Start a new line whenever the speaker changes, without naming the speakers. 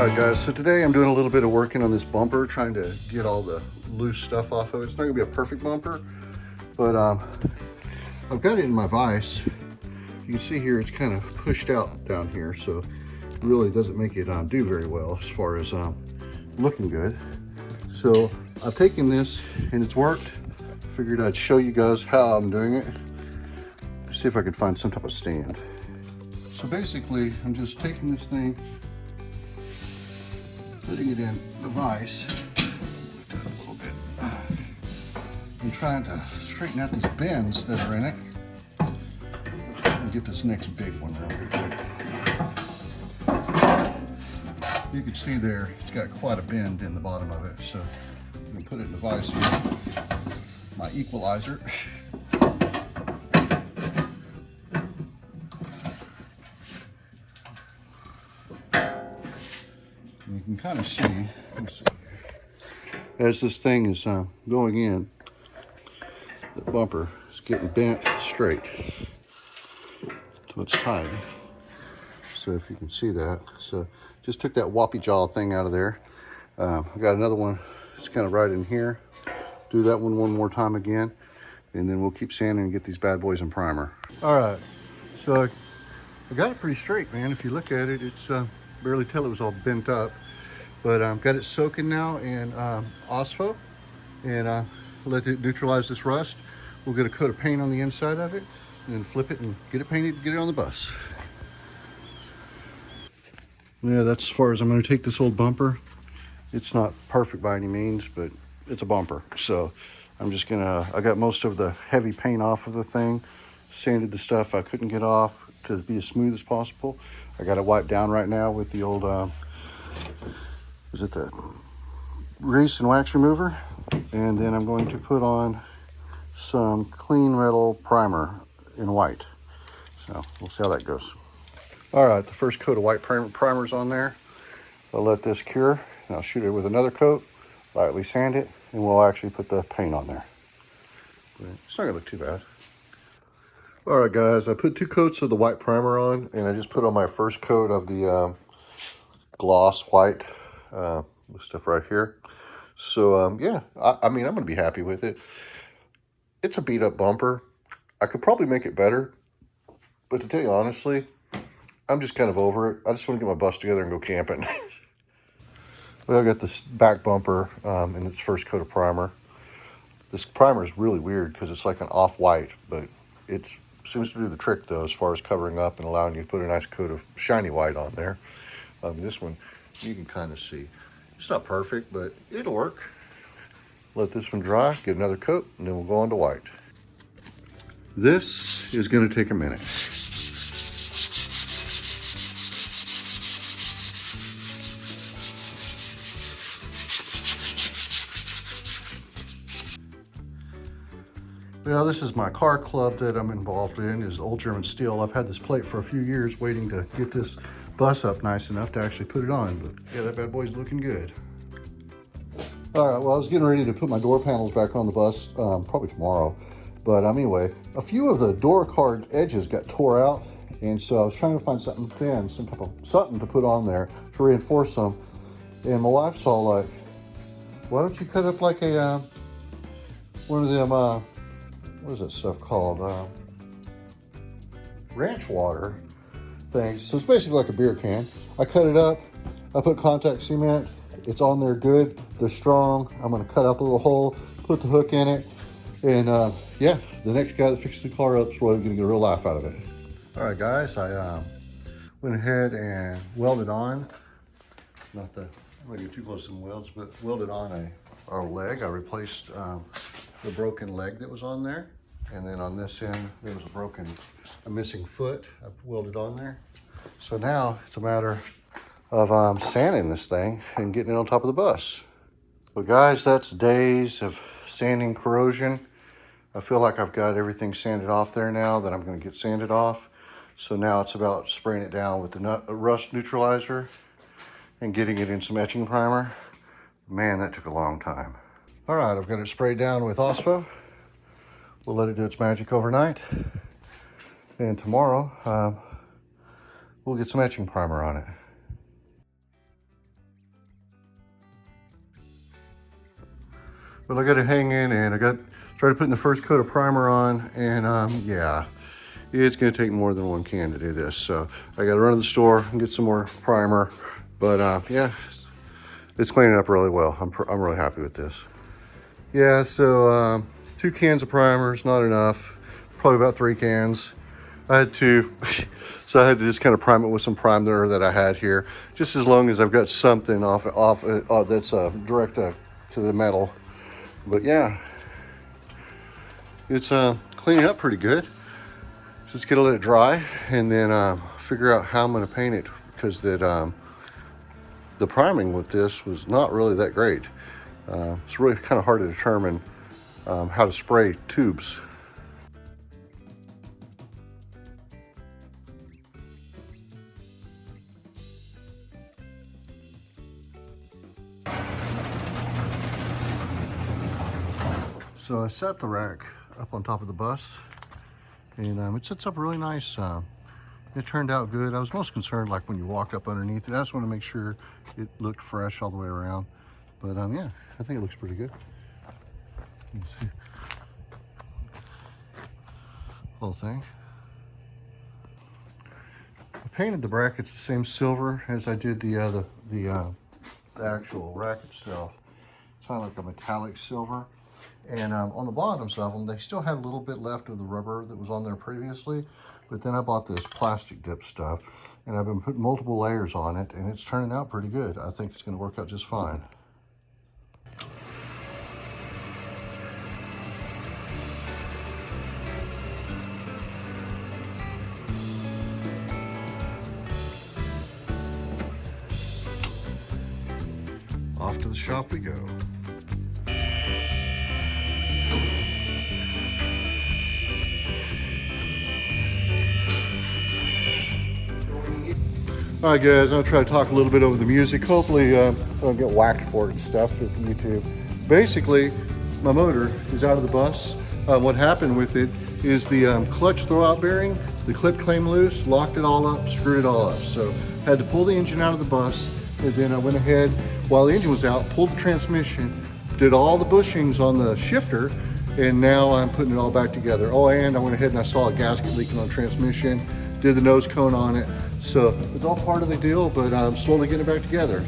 Alright guys, so today I'm doing a little bit of working on this bumper, trying to get all the loose stuff off of it. It's not going to be a perfect bumper, but I've got it in my vise. You can see here it's kind of pushed out down here, so it really doesn't make it do very well as far as looking good. So I've taken this and it's worked. Figured I'd show you guys how I'm doing it. See if I can find some type of stand. So basically, I'm just taking this thing, putting it in the vise, lift it up a little bit, and trying to straighten out these bends that are in it, and get this next big one really good. You can see there, it's got quite a bend in the bottom of it, so I'm going to put it in the vise here, my equalizer. You can kind of see, as this thing is going in, the bumper is getting bent straight until it's tight. So if you can see that, so just took that whoppy jaw thing out of there. I got another one, it's kind of right in here. Do that one more time again, and then we'll keep sanding and get these bad boys in primer. All right, so I got it pretty straight, man. If you look at it, it's barely tell it was all bent up, but got it soaking now in Ospo, and let it neutralize this rust. We'll get a coat of paint on the inside of it and then flip it and get it painted and get it on the bus. Yeah, that's as far as I'm going to take this old bumper. It's not perfect by any means, but it's a bumper. So I'm just gonna, I got most of the heavy paint off of the thing, sanded the stuff I couldn't get off to be as smooth as possible. I got it wiped down right now with the old, is it the grease and wax remover? And then I'm going to put on some clean metal primer in white. So we'll see how that goes. All right, the first coat of white primer's on there. I'll let this cure, and I'll shoot it with another coat, lightly sand it, and we'll actually put the paint on there. But it's not gonna look too bad. All right, guys, I put 2 coats of the white primer on, and I just put on my first coat of the gloss white stuff right here. So yeah, I mean, I'm gonna be happy with it. It's a beat up bumper. I could probably make it better, but to tell you honestly, I'm just kind of over it. I just want to get my bus together and go camping. Well, I got this back bumper in its first coat of primer. This primer is really weird because it's like an off-white, but it seems to do the trick though as far as covering up and allowing you to put a nice coat of shiny white on there. This one, you can kind of see. It's not perfect, but it'll work. Let this one dry, get another coat, and then we'll go on to white. This is going to take a minute. Well, this is my car club that I'm involved in, is Old German Steel. I've had this plate for a few years waiting to get this bus up nice enough to actually put it on, but yeah, that bad boy's looking good. All right, well, I was getting ready to put my door panels back on the bus, probably tomorrow, but anyway, a few of the door card edges got tore out, and so I was trying to find something thin, some type of something to put on there to reinforce them, and my wife's all like, why don't you cut up like a, one of them, what is that stuff called? Ranch water things. So it's basically like a beer can. I cut it up. I put contact cement. It's on there good. They're strong. I'm going to cut up a little hole, put the hook in it. And yeah, the next guy that fixes the car up is probably going to get a real laugh out of it. All right, guys, I went ahead and welded on. Not the, I'm going to get too close to some welds, but welded on our leg. I replaced the broken leg that was on there. And then on this end, there was a missing foot. I welded on there. So now it's a matter of sanding this thing and getting it on top of the bus. Well, guys, that's days of sanding corrosion. I feel like I've got everything sanded off there now that I'm going to get sanded off. So now it's about spraying it down with the rust neutralizer and getting it in some etching primer. Man, that took a long time. All right, I've got it sprayed down with Ospo. We'll let it do its magic overnight. And tomorrow, we'll get some etching primer on it. But I got it hanging, and I started putting the first coat of primer on, and yeah, it's gonna take more than one can to do this. So I gotta run to the store and get some more primer. But yeah, it's cleaning up really well. I'm really happy with this. Yeah, so 2 cans of primer is not enough. Probably about 3 cans. I had to, so I had to just kind of prime it with some primer that I had here, just as long as I've got something off that's direct to the metal. But yeah, it's cleaning up pretty good. Just gotta let it dry and then figure out how I'm gonna paint it, because the priming with this was not really that great. It's really kind of hard to determine how to spray tubes. So I set the rack up on top of the bus, and it sits up really nice. It turned out good. I was most concerned like when you walk up underneath it. I just want to make sure it looked fresh all the way around. But yeah, I think it looks pretty good. You can see whole thing. I painted the brackets the same silver as I did the actual rack itself. It's kind of like a metallic silver. And on the bottoms of them, they still had a little bit left of the rubber that was on there previously. But then I bought this plastic dip stuff, and I've been putting multiple layers on it, and it's turning out pretty good. I think it's going to work out just fine. Off to the shop we go. All right, guys, I'm gonna try to talk a little bit over the music. Hopefully, I don't get whacked for it and stuff with YouTube. Basically, my motor is out of the bus. What happened with it is the clutch throwout bearing, the clip came loose, locked it all up, screwed it all up. So I had to pull the engine out of the bus, and then I went ahead, while the engine was out, pulled the transmission, did all the bushings on the shifter, and now I'm putting it all back together. Oh, and I went ahead and I saw a gasket leaking on the transmission, did the nose cone on it. So it's all part of the deal, but I'm slowly getting it back together.